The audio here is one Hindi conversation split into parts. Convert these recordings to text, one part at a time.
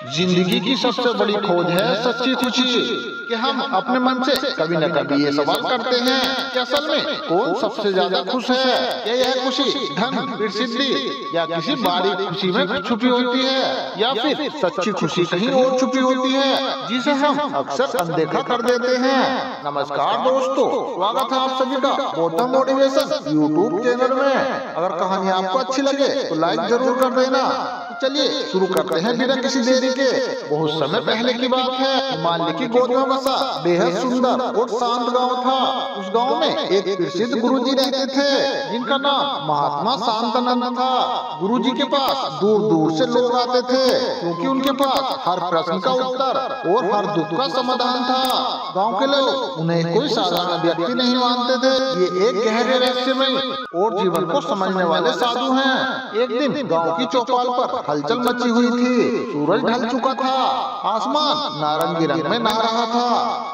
जिंदगी की सबसे बड़ी खोज है सच्ची खुशी कि हम अपने मन से कभी न कभी ये सवाल करते हैं कि असल में कौन सबसे ज्यादा खुश है। क्या यह खुशी धन, प्रसिद्धि या किसी बड़ी खुशी में छुपी होती है, या फिर सच्ची खुशी कहीं और छुपी होती है जिसे हम अक्सर अनदेखा कर देते हैं। नमस्कार दोस्तों, स्वागत है आप सभी का गौतम मोटिवेशन यूट्यूब चैनल में। अगर कहानी आपको अच्छी लगे तो लाइक जरूर कर देना। चलिए शुरू करते हैं बिना किसी देरी के। बहुत समय पहले की बात है, हिमालय की गोद में बसा बेहद सुंदर और शांत गांव था। उस गांव में एक प्रसिद्ध गुरुजी रहते थे जिनका नाम महात्मा शांतानंद था। गुरुजी के पास दूर दूर से लोग आते थे क्योंकि उनके पास हर प्रश्न का उत्तर और हर दुख का समाधान था। गाँव के लोग उन्हें कोई साधारण व्यक्ति नहीं मानते थे, ये एक गहरे रहस्यमय और जीवन को समझने वाले साधु हैं। एक दिन गाँव की चौपाल पर हलचल मची हुई थी। सूरज ढल चुका था, आसमान नारंगी रंग में नहा रहा था।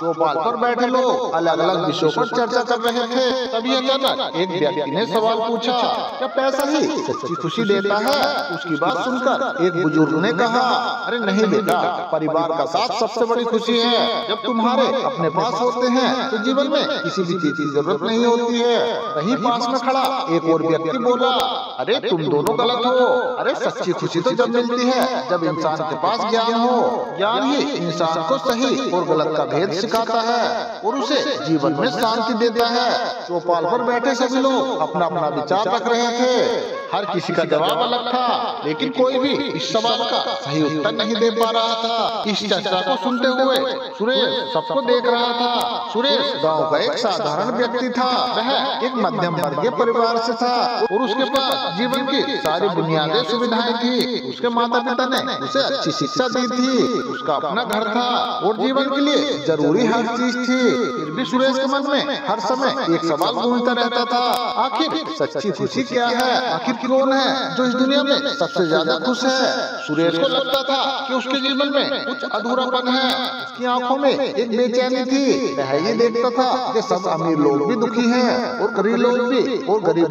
चौपाल पर बैठे लोग अलग अलग विषयों पर चर्चा कर रहे थे। तभी अचानक एक व्यक्ति ने सवाल पूछा, क्या पैसा ही सच्ची खुशी देता है? उसकी बात सुनकर एक बुजुर्ग ने कहा, अरे नहीं बेटा, परिवार का साथ सबसे बड़ी खुशी है। जब तुम्हारे अपने पास होते हैं तो जीवन में किसी भी चीज की जरूरत नहीं होती है। वहीं पास में खड़ा एक और व्यक्ति बोला, अरे तुम दोनों गलत हो। अरे सच्ची खुशी तो जब मिलती है जब इंसान के पास ज्ञान हो। ज्ञान ही इंसान को सही और गलत का भेद सिखाता है और उसे जीवन में शांति देता है। चौपाल पर बैठे सभी लोग अपना अपना विचार रख रहे थे। हर किसी का जवाब अलग था, लेकिन कोई भी इस सवाल का सही उत्तर नहीं दे पा रहा था। इस चर्चा को सुनते हुए सुरेश सबको देख रहा था। सुरेश गाँव का एक साधारण व्यक्ति था। वह एक मध्यम वर्गीय परिवार से था और उसके पास जीवन की सारी बुनियादी सुविधाएं थी। उसके माता पिता ने उसे अच्छी शिक्षा दी थी, उसका अपना घर था और जीवन के लिए जरूरी हर चीज थी। फिर भी सुरेश के मन में हर समय एक सवाल गूंजता रहता था, आखिर सच्ची खुशी क्या है? आखिर कौन है जो इस दुनिया में सबसे ज्यादा खुश है? सुरेश को लगता था कि उसके जीवन में कुछ अधूरापन है। उसकी आंखों में एक बेचैनी थी। वह ये देखता था कि सब अमीर लोग भी दुखी हैं और गरीब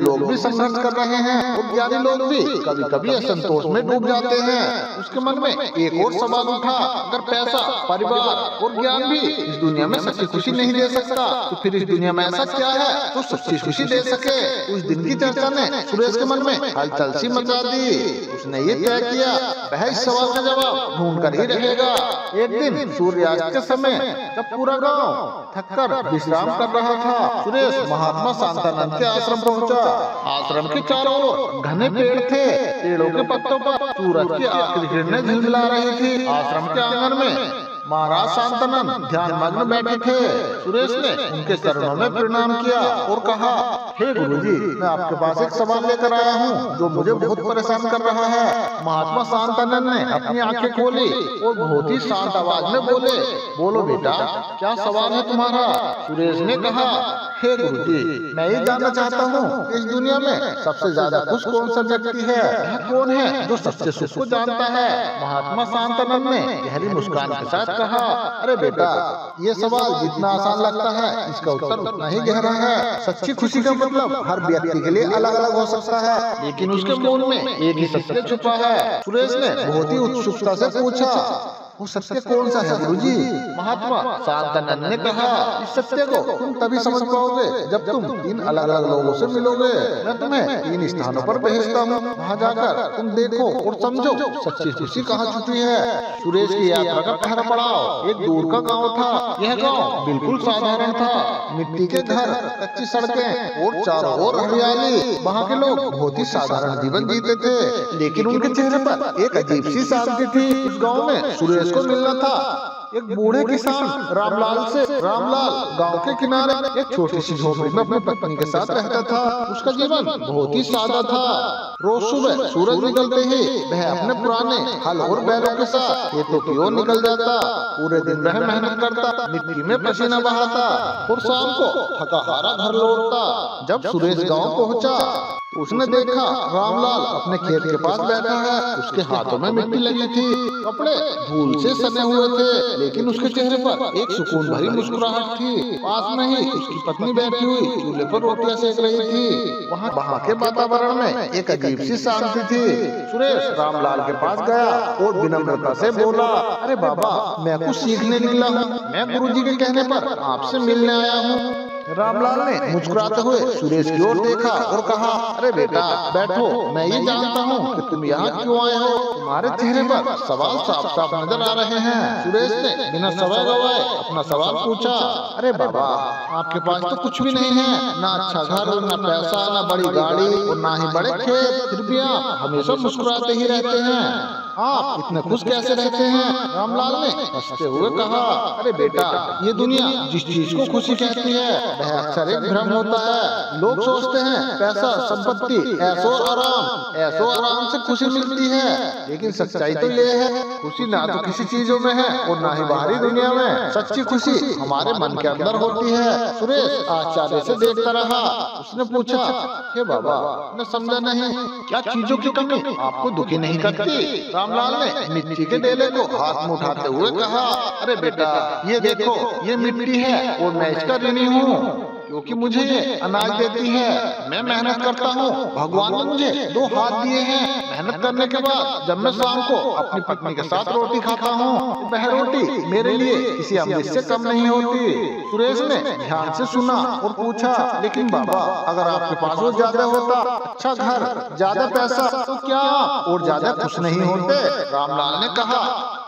लोग भी संघर्ष कर रहे हैं और ज्ञानी लोग भी कभी कभी असंतोष में डूब जाते हैं। उसके मन में एक और सवाल उठा, अगर पैसा, परिवार और ज्ञान भी इस दुनिया में सच्ची खुशी नहीं दे सकता तो फिर इस दुनिया में ऐसा क्या है जो सच्ची खुशी दे सके? उस दिन की चर्चा ने सुरेश के मन में हलचल सी मचा दी। उसने ये तय किया, वह इस सवाल का जवाब ढूंढ कर ही रहेगा। एक दिन सूर्यास्त के समय जब पूरा गाँव थककर विश्राम कर रहा था, सुरेश महात्मा शांतानंद के आश्रम पहुँचा। आश्रम के चारों ओर घने पेड़ थे। पेड़ों के पत्तों पर सूरज की आखिरी किरणें झिलमिला रही थी। आश्रम के आंगन में महाराज शांतानंद ध्यान मग्न बैठे थे। सुरेश ने उनके चरणों में प्रणाम किया और कहा, हे गुरुजी, मैं आपके पास एक सवाल लेकर आया हूँ जो मुझे बहुत परेशान कर रहा है। महात्मा शांतानंद ने अपनी आंखें खोली और बहुत ही शांत आवाज में बोले, बोलो बेटा, क्या सवाल है तुम्हारा? सुरेश ने कहा, हे गुरुजी, मैं ये जानना चाहता हूँ कि इस दुनिया में सबसे ज्यादा खुश कौन सा व्यक्ति है? यह कौन है जो सच्चे सुख को जानता है? महात्मा शांतानंद ने गहरी मुस्कान के साथ कहा, अरे बेटा, ये सवाल जितना आसान लगता है इसका उत्तर उतना ही गहरा है। सच्ची खुशी का मतलब हर व्यक्ति के लिए अलग अलग हो सकता है, लेकिन उसके मूल में एक ही सत्य छुपा है। सुरेश ने बहुत ही उत्सुकता से पूछा, वो सत्य कौन सा है गुरुजी? महात्मा शांतानंद ने कहा, इस सत्य को तुम तभी समझ पाओगे जब तुम 3 अलग अलग लोगों से मिलोगे। मैं तुम्हें 3 स्थानों पर भेजता हूँ, वहाँ जाकर तुम देखो और समझो सच्ची खुशी कहाँ छुपी है। सुरेश की यात्रा का पहला पड़ाव एक दूर का गाँव था। यह गाँव बिल्कुल साधारण था, मिट्टी के घर, कच्ची सड़कें और चारों ओर हरियाली। वहाँ के लोग बहुत ही साधारण जीवन जीते थे, लेकिन उनके चेहरे पर एक अजीब सी शांति थी। इस गाँव में सुरेश को मिलना था एक बूढ़े किसान रामलाल से। रामलाल गांव के किनारे एक छोटी सी झोपड़ी में अपनी पत्नी के साथ रहता था। उसका जीवन बहुत ही सादा था। रोज सुबह सूरज निकलते ही वह अपने पुराने हल और बैलों के साथ खेतों की ओर निकल जाता। पूरे दिन वह मेहनत करता, मिट्टी में पसीना बहाता और शाम को थका हारा घर लौटता। जब सुरेश गाँव पहुँचा उसने देखा रामलाल अपने खेत के पास बैठा है। उसके हाथों में मिट्टी लगी थी, कपड़े धूल से सने हुए थे, लेकिन उसके चेहरे पर एक सुकून भरी मुस्कुराहट थी। पास में ही उसकी पत्नी बैठी हुई चूल्हे पर रोटियां सेक रही थी। वहाँ के वातावरण में एक अजीब सी शांति थी। सुरेश रामलाल के पास गया और विनम्रता से बोला, अरे बाबा, मैं कुछ सीखने निकला हूँ। मैं गुरुजी के कहने पर आपसे मिलने आया हूँ। रामलाल ने मुस्कुराते हुए सुरेश की ओर देखा और कहा, अरे बेटा बैठो, मैं ये जानता हूँ कि तुम यहाँ क्यों आए हो। तुम्हारे चेहरे पर सवाल साफ साफ नजर आ रहे हैं। सुरेश ने बिना समय गवाए अपना सवाल पूछा, अरे बाबा, आपके पास तो कुछ भी नहीं है, ना अच्छा घर, ना पैसा, ना बड़ी गाड़ी और ना ही बड़े खेत, फिर भी आप हमेशा मुस्कुराते ही रहते हैं। आप इतने खुश कैसे रहते हैं? रामलाल ने हंसते हुए कहा, अरे बेटा, ये दुनिया जिस चीज को खुशी कहती है वह अक्सर एक भ्रम होता है। लोग सोचते हैं पैसा, संपत्ति, ऐशो आराम से खुशी मिलती है, लेकिन सच्चाई तो ये है, खुशी ना तो किसी चीजों में है और ना ही बाहरी दुनिया में। सच्ची खुशी हमारे मन के अंदर होती है। सुरेश आश्चर्य से देखता रहा। उसने पूछा, हे बाबा, मैं समझा नहीं, क्या चीजों की कमी आपको दुखी नहीं करती? रामलाल ने मिट्टी के डेले को हाथ में उठाते हुए कहा, अरे बेटा, ये देखो, ये मिट्टी है और मैं इसका ऋणी हूँ, क्योंकि मुझे ये अनाज देती है। मैं मेहनत करता हूँ, भगवान ने मुझे दो हाथ दिए हैं। मेहनत करने के बाद जब मैं शाम को अपनी पत्नी के साथ रोटी खाता हूँ, वह रोटी मेरे लिए किसी अमृत से कम नहीं होती। सुरेश ने ध्यान से सुना और पूछा, लेकिन बाबा, अगर आपके पास वो ज्यादा होता, अच्छा घर, ज्यादा पैसा, तो क्या आप और ज्यादा खुश नहीं होते? रामलाल ने कहा,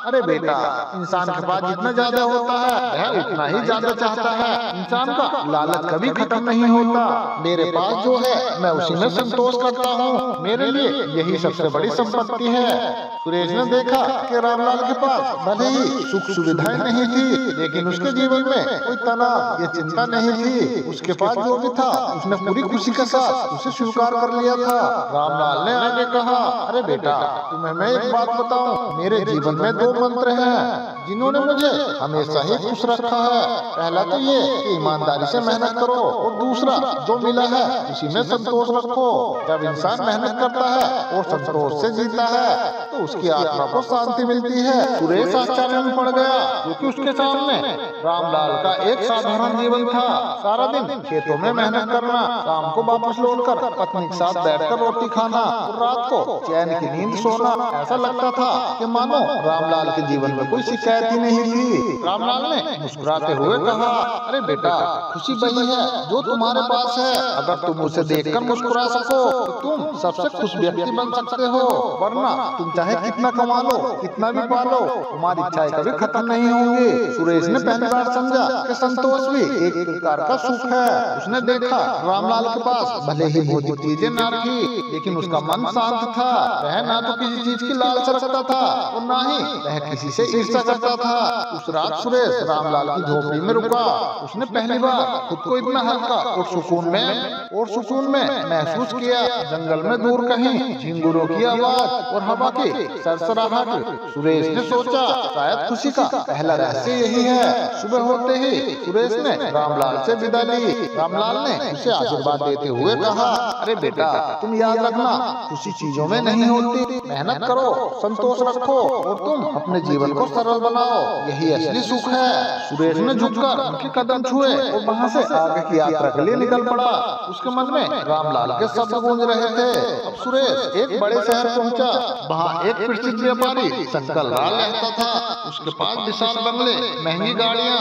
अरे बेटा, इंसान के पास जितना ज्यादा होता है वह उतना ही ज्यादा चाहता है। इंसान का लालच कभी खत्म नहीं होता। मेरे पास जो है मैं उसी में संतोष करता हूँ। मेरे लिए यही सबसे बड़ी संपत्ति है। सुरेश ने देखा कि रामलाल के पास भले ही सुख सुविधाएं नहीं थी, लेकिन उसके जीवन में कोई तनाव या चिंता नहीं थी। उसके पास जो भी था उसने पूरी खुशी के साथ उसे स्वीकार कर लिया था। रामलाल ने आगे कहा, अरे बेटा, तुम्हें मैं एक बात बताऊं, मेरे जीवन में दो मंत्र हैं जिन्होंने मुझे हमेशा ही खुश रखा है। पहला तो ये कि ईमानदारी से मेहनत करो और दूसरा जो मिला है उसी में संतोष रखो। जब इंसान मेहनत करता है और संतोष से जीता है तो उसकी आत्मा को शांति मिलती है। सुरेश आश्चर्य में पड़ गया, क्योंकि उसके सामने रामलाल का एक साधारण जीवन था। सारा दिन खेतों में मेहनत करना, शाम को वापस लौटकर पत्नी के साथ बैठकर रोटी खाना और रात को चैन की नींद सोना। ऐसा लगता था कि मानो रामलाल के जीवन में कोई शिकायत ही नहीं थी। रामलाल ने मुस्कुराते हुए कहा, अरे बेटा, खुशी वही है जो तुम्हारे पास है। अगर तुम उसे देखकर मुस्कुरा सको तो तुम सबसे खुश व्यक्ति बन सकते हो, वरना तुम चाहे कितना कमा लो, कितना भी पालो, तुम्हारी इच्छाएं कभी खत्म नहीं होंगी। सुरेश ने पहली बार समझा कि संतोष भी एक प्रकार का सुख है। उसने देखा रामलाल के पास भले ही भौतिक चीजें ना थी, लेकिन उसका मन शांत था। वह ना तो किसी चीज की लालच रखता था और ना ही वह किसी से ईर्ष्या करता था। उस रात सुरेश रामलाल की झोपड़ी में रुका। उसने पहली बार खुद को इतना हल्का और सुकून में महसूस किया। जंगल में दूर कहीं झिंगुरों की आवाज और हवा की सरसराहट। सुरेश ने सोचा, शायद खुशी का पहला रहस्य यही है। सुबह होते ही सुरेश ने रामलाल से विदा ली। रामलाल ने उसे आशीर्वाद देते हुए कहा, अरे बेटा, तुम याद रखना, खुशी चीजों में नहीं होती। मेहनत करो, संतोष रखो और तुम अपने जीवन को सरल बनाओ, यही असली सुख है। सुरेश ने झुककर उनके कदम छुए और वहाँ से आगे की यात्रा के लिए निकल पड़ा। उसके मन में रामलाल के शब्द गूंज रहे थे। अब सुरेश एक बड़े शहर पहुंचा। वहाँ एक प्रसिद्ध व्यापारी शंकर लाल रहता था। उसके पास विशाल बंगले, महंगी गाड़ियाँ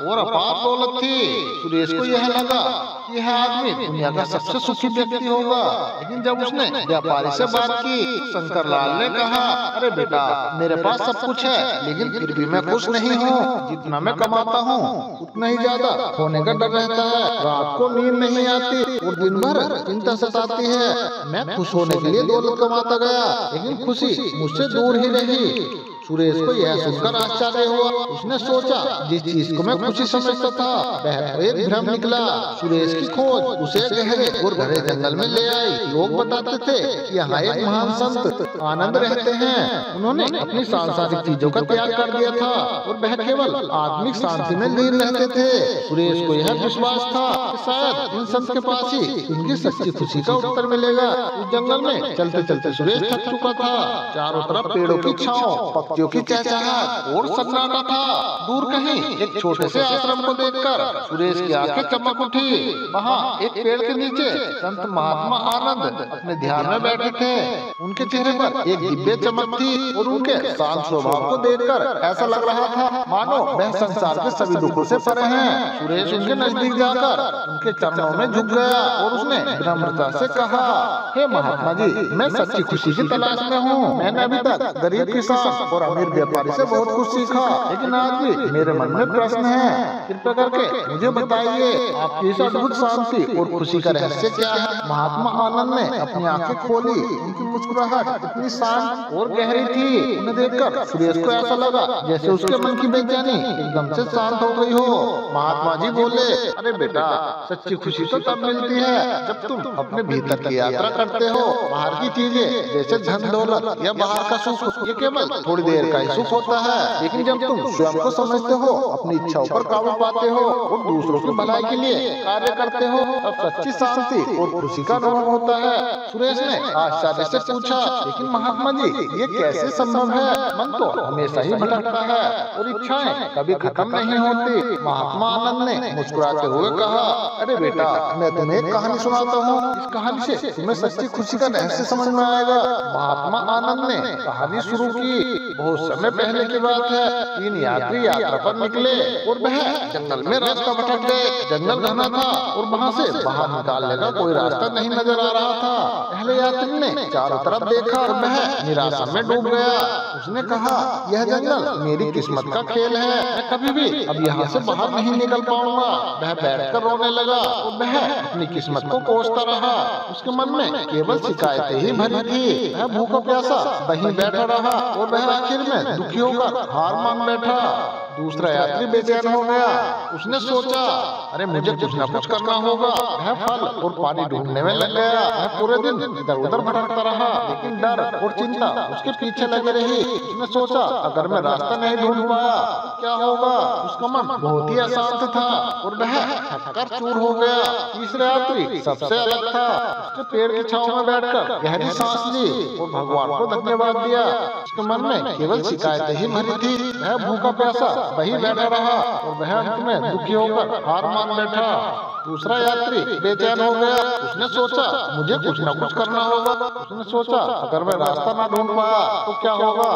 और अपार दौलत थी। सुरेश को यह लगा कि यह आदमी दुनिया का सबसे सुखी व्यक्ति होगा। लेकिन जब उसने व्यापारी से बात की, शंकर लाल ने कहा, अरे बेटा, मेरे पास सब कुछ है, लेकिन फिर भी मैं खुश नहीं हूँ। जितना मैं कमाता हूँ उतना ही ज्यादा होने का डर रहता है। रात को नींद नहीं आती और दिन भर चिंता सताती है। मैं खुश होने के लिए दौलत कमाता गया, लेकिन खुशी मुझसे दूर ही रही। सुरेश को यह सुनकर आश्चर्य हुआ। उसने सोचा जिस चीज को मैं खुशी समझता था वह तो एक भ्रम निकला। सुरेश की खोज उसे गहरे और घरे जंगल में ले आई। लोग बताते थे कि यहाँ एक महान संत आनंद रहते हैं। उन्होंने अपनी सांसारिक चीजों का त्याग कर दिया था और वह केवल आत्मिक शांति में लीन रहते थे। सुरेश को यह विश्वास था कि शायद इन संत के पास ही उनकी सच्ची खुशी का उत्तर मिलेगा। उस जंगल में चलते चलते सुरेश थक चुका था। चारों तरफ पेड़ों की छांव, पक्षियों की चहचहाहट और सन्नाटा था। दूर कहीं एक छोटे से आश्रम को देखकर सुरेश की आंखें चमक उठी। वहाँ एक पेड़ के नीचे संत महात्मा आनंद अपने ध्यान में बैठे थे। उनके चेहरे पर एक दिव्य चमक थी और उनके शांत स्वभाव को देखकर ऐसा लग रहा था मानो वह संसार के सभी दुखों से परे हैं। सुरेश उनके नजदीक जाकर उनके चरणों में झुक गया और उसने विनम्रता से कहा, हे महात्मा जी, मैं सच्ची खुशी की तलाश में हूँ। मैंने अभी तक गरीब किसान और अमीर व्यापारी से बहुत कुछ सीखा, लेकिन आज भी मेरे मन में प्रश्न है। कृपया करके मुझे बताइए, आपकी इस अद्भुत शांति और खुशी का रहस्य क्या है? महात्मा आनंद ने अपनी आंखें खोली। उनकी मुस्कुराहट इतनी शांत और गहरी थी। उन्हें देखकर सुरेश को ऐसा लगा जैसे उसके मन की बेचैनी एकदम से शांत हो गई हो। महात्मा जी बोले, अरे बेटा, सच्ची खुशी तो तब मिलती है जब तुम अपने भीतर की यात्रा करते हो। बाहर की चीजें जैसे धन दौलत या बाहर का सुख, ये केवल थोड़ी देर का ही सुख होता है। लेकिन जब तुम स्वयं को समझते हो, अपनी इच्छाओं पर काबू पाते हो और दूसरों की भलाई के लिए कार्य करते हो, तब सच्ची शांति और खुशी का अनुभव होता है। सुरेश ने आश्चर्य से पूछा, लेकिन महात्मा जी, ये कैसे संभव है? मन तो हमेशा ही भटकता है और इच्छाएं कभी खत्म नहीं होती। महात्मा आनंद ने मुस्कुराते हुए कहा, अरे बेटा, मैं तुम्हें एक कहानी सुनाता हूँ। इस कहानी से तुम्हें सच्ची खुशी का रहस्य समझ में आएगा। महात्मा आनंद ने कहानी शुरू की। बहुत समय पहले की बात है। 3 यात्री यात्रा पर निकले और वह जंगल में रास्ता भटक गए। जंगल घना था और वहाँ से बाहर निकालने का कोई रास्ता नहीं नजर आ रहा था। पहले यात्री ने चारों तरफ देखा और वह निराशा में डूब गया। उसने कहा, यह जंगल मेरी किस्मत का खेल है, मैं कभी भी अब यहाँ से बाहर नहीं निकल पाऊंगा। वह बैठकर रोने लगा और वह अपनी किस्मत को कोसता रहा। उसके मन में केवल शिकायतें ही भरी थी। वह भूखा प्यासा वहीं बैठा रहा और वह आखिर में दुखी होकर हार मान बैठा। दूसरा यात्री बेचैन हो गया। उसने सोचा, अरे मुझे कुछ न कुछ करना होगा। वह फल और पानी ढूंढने में लग गया। वह पूरे दिन इधर उधर भटकता रहा, लेकिन डर और चिंता उसके पीछे लगी रही। उसने सोचा, अगर मैं रास्ता नहीं ढूंढ पाया तो क्या होगा? उसका मन बहुत ही अशांत था और वह थककर चूर हो गया। तीसरा यात्री सबसे अलग था। उसने पेड़ की छांव में बैठकर गहरी सांस ली और भगवान को धन्यवाद दिया। उसके मन में केवल शिकायतें ही भरी थी। वह भूखा प्यासा वही बैठा रहा और वह अंत में दुखी होकर हार मान बैठा। दूसरा यात्री बेचैन हो गया। उसने सोचा, मुझे कुछ न कुछ करना होगा। उसने सोचा, अगर मैं रास्ता न ढूंढ पाया तो क्या होगा?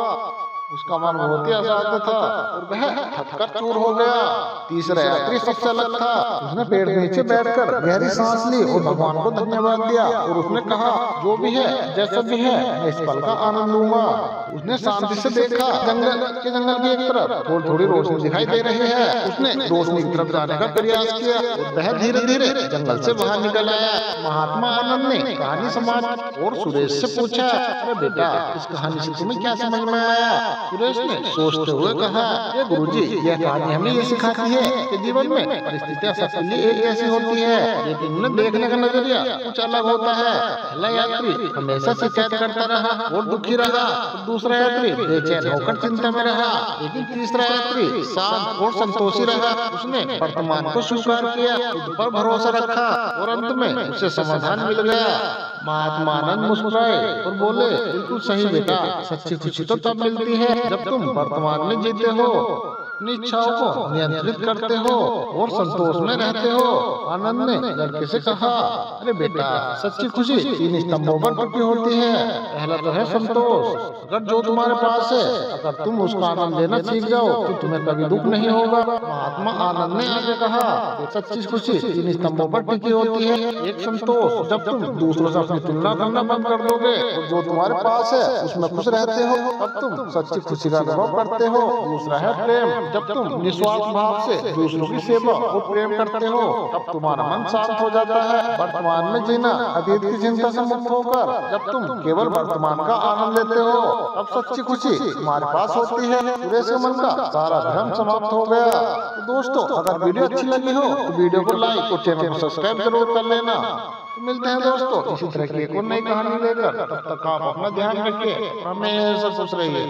उसका मन बहुत ही अशांत था और वह थककर चूर हो गया। तीसरा यात्री सबसे अलग था। उसने पेड़ के नीचे बैठकर गहरी सांस ली और भगवान को धन्यवाद दिया और उसने कहा, जो भी है जैसा भी है, मैं इस पल का आनंद लूंगा। उसने शांति से देखा, जंगल की एक तरफ थोड़ी थोड़ी रोशनी दिखाई दे रही है। उसने रोशनी की तरफ जाने का प्रयास किया और वह धीरे धीरे जंगल से बाहर निकल आया। महात्मा आनंद ने कहानी समाप्त और सुरेश से पूछा, अरे बेटा, इस कहानी से तुम्हें क्या समझ में आया? सुरेश ने सोचते हुए कहा, ये गुरुजी, यह कहानी हमें ये सिखाती है कि जीवन में परिस्थितियां सबके लिए एक जैसी होती है, लेकिन उन्हें देखने का नजरिया कुछ अलग होता है। पहला यात्री हमेशा शिकायत करता रहा और दुखी रहा। दूसरा यात्री बेचैन होकर चिंता में रहा, लेकिन तीसरा यात्री शांत और संतोषी रहा। उसने वर्तमान को स्वीकार किया, खुद पर भरोसा रखा और अंत में उसे समाधान मिल गया। महात्मा आनंद मुस्कुराए और बोले, बिल्कुल सही बेटा, सच्ची खुशी तो तब मिलती है जब तुम वर्तमान में जीते हो, अपनी इच्छाओं को नियंत्रित करते हो और संतोष में रहते हो। आनंद ने लड़के से कहा, अरे बेटा, सच्ची खुशी 3 स्तंभों पर टिकी होती है। पहला तो है संतोष। अगर जो तुम्हारे पास है, अगर तुम उसका आनंद लेना सीख जाओ तो तुम्हें कभी दुख नहीं होगा। महात्मा आनंद ने आगे कहा, सच्ची खुशी 3 स्तंभों पर टिकी होती है। एक संतोष, जब तुम दूसरों से अपनी तुलना करना बंद कर दोगे और जो तुम्हारे पास है उसमें खुश रहते हो, तब तुम सच्ची खुशी का अनुभव करते हो। दूसरा है प्रेम। जब तुम निस्वार्थ भाव से दूसरों की सेवा और प्रेम करते हो तब तुम्हारा मन शांत हो जाता है। वर्तमान में जीना, अतीत की चिंता से मुक्त होकर जब तुम केवल वर्तमान का आनंद लेते हो तब सच्ची खुशी तुम्हारे पास होती है। पूरे से मन का सारा भ्रम समाप्त हो गया। तो दोस्तों, अगर वीडियो अच्छी लगी हो तो वीडियो को लाइक और चैनल को सब्सक्राइब जरूर कर लेना। तो मिलते हैं दोस्तों इसी तरह की एक और नई कहानी लेकर। तब तक आप अपना ध्यान रखिए, हमेशा खुश रहिए।